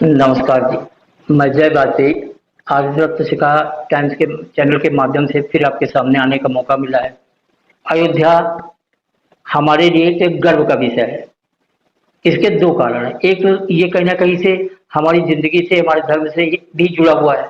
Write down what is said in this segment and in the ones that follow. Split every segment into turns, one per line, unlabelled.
नमस्कार जी, मैं जय भारती। आज रक्त शिखा टाइम्स के चैनल के माध्यम से फिर आपके सामने आने का मौका मिला है। अयोध्या हमारे लिए एक गर्व का विषय है। इसके दो कारण हैं। एक तो ये कहीं न कहीं से हमारी ज़िंदगी से, हमारे धर्म से भी जुड़ा हुआ है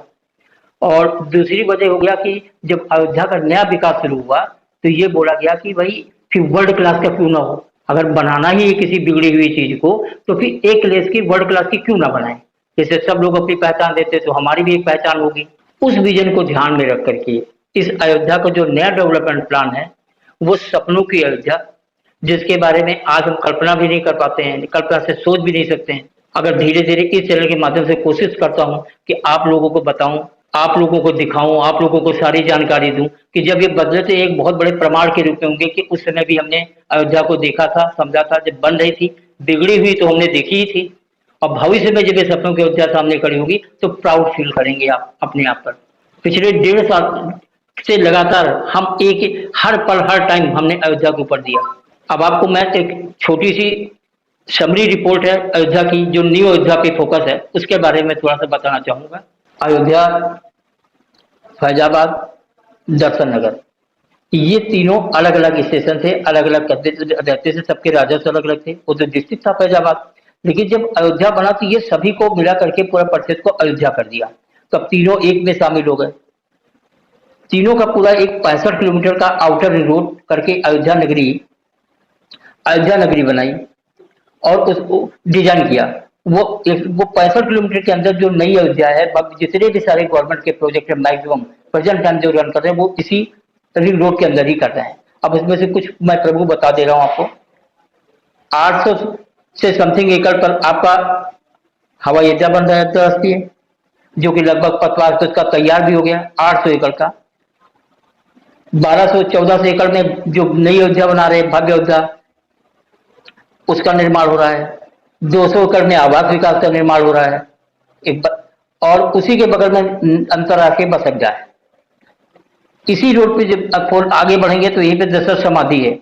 और दूसरी वजह हो गया कि जब अयोध्या का नया विकास शुरू हुआ, तो ये बोला गया कि भई फिर वर्ल्ड क्लास का क्यों ना हो? अगर बनाना ही है किसी बिगड़ी हुई चीज़ को, तो फिर ए क्लास की वर्ल्ड क्लास की क्यों ना बनाएँ? जैसे सब लोग अपनी पहचान देते हैं, तो हमारी भी एक पहचान होगी। उस विज़न को ध्यान में रख कर के इस अयोध्या का जो नया डेवलपमेंट प्लान है, वो सपनों की अयोध्या, जिसके बारे में आज हम कल्पना भी नहीं कर पाते हैं, कल्पना से सोच भी नहीं सकते हैं। अगर धीरे-धीरे इस चैनल के माध्यम से कोशिश करता हूँ कि आप लोगों को बताऊँ, आप लोगों को दिखाऊँ, आप लोगों को सारी जानकारी दूँ कि जब ये बदले तो एक बहुत बड़े प्रमाण के रूप में होंगे कि उस समय भी हमने अयोध्या को देखा था, समझा था, जब बन रही थी, बिगड़ी हुई तो हमने देखी ही थी। और भविष्य में जब ये सपनों की अयोध्या सामने खड़ी होगी, तो प्राउड फील करेंगे आप अपने आप पर। पिछले 1.5 साल से लगातार हम एक हर पल, हर टाइम हमने अयोध्या के ऊपर दिया। अब आपको मैं एक छोटी-सी समरी रिपोर्ट है अयोध्या की, जो न्यू अयोध्या पे फोकस है, उसके बारे में थोड़ा-सा बताना चाहूँगा। अयोध्या, फैजाबाद, दर्शन नगर, ये तीनों अलग-अलग स्टेशन थे, अलग-अलग करते रहते थे, सबके राजस्व अलग-अलग थे। वो तो डिस्ट्रिक्ट था फैजाबाद, लेकिन जब अयोध्या बना तो ये सभी को मिला करके पूरा प्रोसेस को अयोध्या कर दिया। तो अब तीनों एक में शामिल हो गए। तीनों का पूरा एक 65 किलोमीटर का आउटर रिंग रोड करके अयोध्या नगरी बनाई और उसको डिजाइन किया। वो 65 किलोमीटर के अंदर जो नई अयोध्या है, अब जितने भी सारे गवर्नमेंट के प्रोजेक्ट है, मैक्सिमम प्रेजेंट टाइम जो रन कर रहे हैं, वो इसी रिंग रोड के अंदर ही कर रहे हैं। अब उसमें से कुछ मैं प्रभु बता दे रहा हूँ आपको। 800 से समथिंग एकड़ पर आपका हवाई अड्डा बन रहा है अंतरराष्ट्रीय, जो कि लगभग 50 का तैयार भी हो गया। 800 एकड़ का 1214 एकड़ में जो नई अयोध्या बना रहे हैं, भव्य अयोध्या, उसका निर्माण हो रहा है। 200 एकड़ में आवास विकास का निर्माण हो रहा है। और उसी के बगल में अंतरराष्ट्रीय बस अड्डा है। इसी रोड पे जब आगे बढ़ेंगे तो यहीं पे दशरथ समाधि है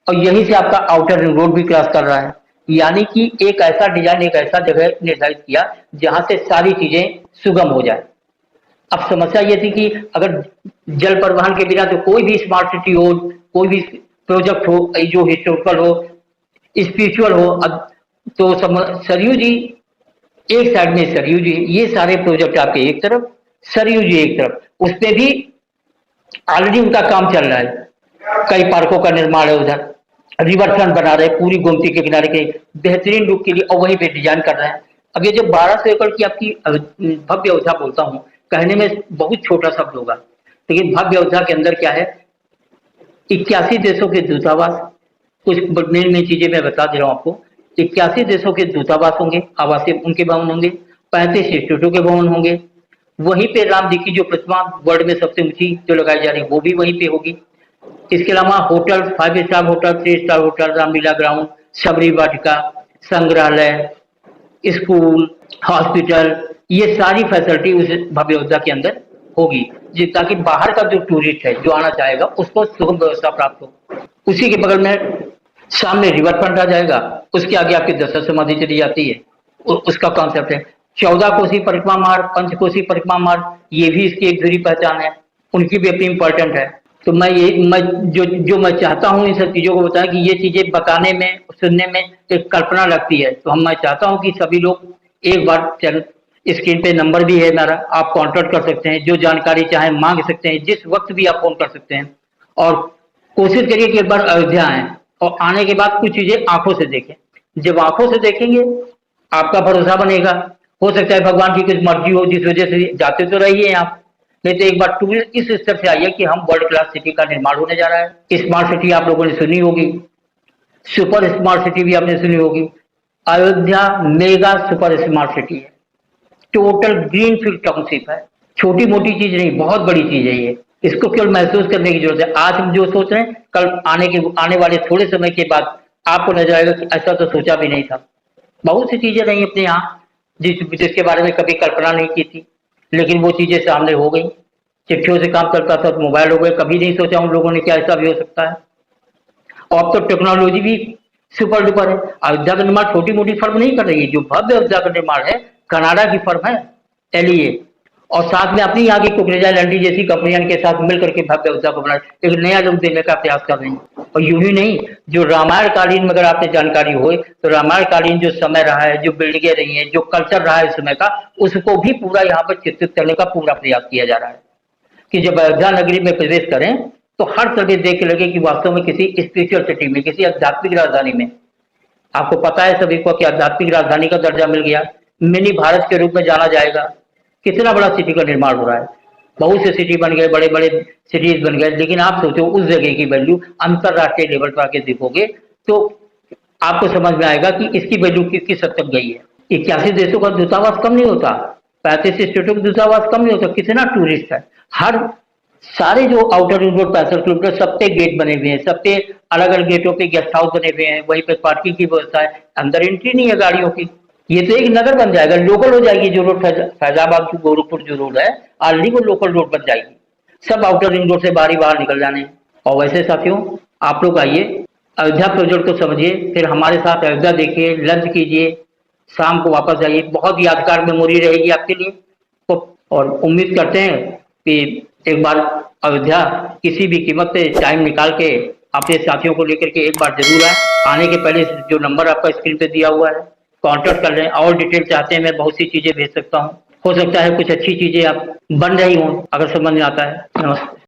और यहीं से आपका आउटर रिंग रोड भी क्रॉस कर रहा है। यानी कि एक ऐसा डिजाइन, एक ऐसा जगह निर्धारित किया जहां से सारी चीजें सुगम हो जाए। अब समस्या ये थी कि अगर जल परिवहन के बिना तो कोई भी स्मार्ट सिटी हो, कोई भी प्रोजेक्ट हो, जो हिस्टोरिकल हो, स्पिरिचुअल हो, अब तो सरयू जी एक साइड में, सरयू जी, ये सारे प्रोजेक्ट आपके एक तरफ, सरयू जी एक तरफ, उसपे भी ऑलरेडी उनका काम चल रहा है। कई पार्कों का निर्माण है उधर, रिवर फ्रंट बना रहे हैं पूरी गोमती के किनारे के बेहतरीन लुक के लिए और वहीं पे डिजाइन कर रहे हैं। अब ये जो 1200 एकड़ की आपकी भव्य अयोध्या बोलता हूँ, कहने में बहुत छोटा शब्द होगा, लेकिन भव्य अयोध्या के अंदर क्या है, 81 देशों के दूतावास, कुछ मेन मेन चीजें मैं बता दे रहा हूँ आपको। 81 देशों के दूतावास होंगे, आवासीय उनके भवन होंगे, 35 इंस्टीट्यूटों के भवन होंगे। वहीं पे राम जी की जो प्रतिमा वर्ल्ड में सबसे ऊंची जो लगाई जा रही है, वो भी वहीं पे होगी। इसके अलावा hotel, 5 star hotel, 3 star hotel, Ramlila ground, Shabari वाटिका, संग्रहालय, स्कूल, हॉस्पिटल, ये सारी फैसिलिटी उस भव्य अयोध्या के अंदर होगी, ताकि बाहर का जो टूरिस्ट है जो आना चाहेगा उसको सुगम व्यवस्था प्राप्त हो। उसी के बगल में सामने रिवर फ्रंट आ जाएगा, उसके आगे आपकी दशरथ समाधि चली जाती है। उसका कॉन्सेप्ट है 14 कोसी परिक्रमा मार्ग, पंचकोसी परिक्रमा मार्ग, ये भी इसकी एक धुरी पहचान है, उनकी भी अपनी इंपॉर्टेंट है। तो मैं जो मैं चाहता हूँ इन सब चीजों को बताएं कि ये चीजें बताने में, सुनने में एक कल्पना लगती है, तो मैं चाहता हूँ कि सभी लोग एक बार चैनल, स्क्रीन पे नंबर भी है मेरा, आप कांटेक्ट कर सकते हैं, जो जानकारी चाहे मांग सकते हैं, जिस वक्त भी आप फोन कर सकते हैं। और कोशिश करिए कि एक बार अयोध्या आए और आने के बाद कुछ चीजें आंखों से देखें। जब आंखों से देखेंगे आपका भरोसा बनेगा। हो सकता है भगवान की कुछ मर्जी हो जिस वजह से जाते तो रहिए आप, नहीं तो एक बार टूरिस्ट इस स्तर से आइए कि हम वर्ल्ड क्लास सिटी का निर्माण होने जा रहा है। स्मार्ट सिटी आप लोगों ने सुनी होगी, सुपर स्मार्ट सिटी भी आपने सुनी होगी। Ayodhya mega super smart city है, टोटल ग्रीन फील्ड टाउनशिप है। छोटी मोटी चीज नहीं, बहुत बड़ी चीज है ये। इसको केवल महसूस करने की जरूरत है। आज हम जो सोच रहे हैं, कल आने वाले थोड़े समय के बाद आपको नजर आएगा कि ऐसा तो सोचा भी नहीं था। बहुत सी चीजें रही अपने यहाँ जिसके बारे में कभी कल्पना नहीं की थी, लेकिन वो चीजें सामने हो गई। चिट्ठियों से काम करता था तो मोबाइल हो गए, कभी नहीं सोचा उन लोगों ने क्या ऐसा भी हो सकता है। और अब तो टेक्नोलॉजी भी सुपर डुपर है। अयोध्या का निर्माण छोटी मोटी फर्म नहीं कर रही है, जो भव्य अयोध्या का निर्माण है कनाडा की फर्म है एलईए, और साथ में अपनी यहाँ की कुकरेजा लैंडी जैसी कंपनियों के साथ मिल करके भव्य अयोध्या को बना एक नया रूप देने का प्रयास कर रही हैं। और यूं ही नहीं, जो रामायण कालीन में अगर आपने जानकारी हो तो रामायण कालीन जो समय रहा है, जो बिल्डिंगें रही हैं, जो कल्चर रहा है इस समय का, उसको भी पूरा यहाँ पर चित्रित करने का पूरा प्रयास किया जा रहा है कि जब अयोध्या नगरी में प्रवेश करें तो हर तरह देख के लगे कि वास्तव में किसी स्पिरिचुअल सिटी में, किसी आध्यात्मिक राजधानी में। आपको पता है सभी को कि आध्यात्मिक राजधानी का दर्जा मिल गया, मिनी भारत के रूप में जाना जाएगा। कितना बड़ा सिटी का निर्माण हो रहा है, बहुत से सिटी बन गए, बड़े बड़े सिटीज बन गए, लेकिन आप सोचो उस जगह की वैल्यू अंतरराष्ट्रीय लेवल पर आके देखोगे तो आपको समझ में आएगा कि इसकी वैल्यू किस हद तक गई है। 81 देशों का दूतावास कम नहीं होता, 35 स्टेटों का दूतावास कम नहीं होता, कितना टूरिस्ट है। हर सारे जो आउटर रिंग रोड 65 किलोमीटर सब पे गेट बने हुए हैं, सब पे अलग अलग गेटों पे गेस्ट हाउस बने हुए हैं, वहीं पे पार्किंग की व्यवस्था है, अंदर एंट्री नहीं है गाड़ियों की। ये तो एक नगर बन जाएगा, लोकल हो जाएगी। जो रोड फैजाबाद की गोरखपुर जो रोड है ऑलरेडी वो लोकल रोड बन जाएगी, सब आउटर रिंग रोड से बाहर निकल जाने हैं। और वैसे साथियों, आप लोग आइए अयोध्या प्रोजेक्ट को समझिए, फिर हमारे साथ अयोध्या देखिए, लंच कीजिए, शाम को वापस जाइए, बहुत यादगार मेमोरी रहेगी आपके लिए। और उम्मीद करते हैं कि एक बार अयोध्या किसी भी कीमत पे टाइम निकाल के अपने साथियों को लेकर के एक बार जरूर आए। आने के पहले जो नंबर आपका स्क्रीन पे दिया हुआ है कांटेक्ट कर लें। और डिटेल चाहते हैं मैं बहुत सी चीजें भेज सकता हूँ, हो सकता है कुछ अच्छी चीजें आप बन रही हों, अगर समझ में आता है। नमस्ते।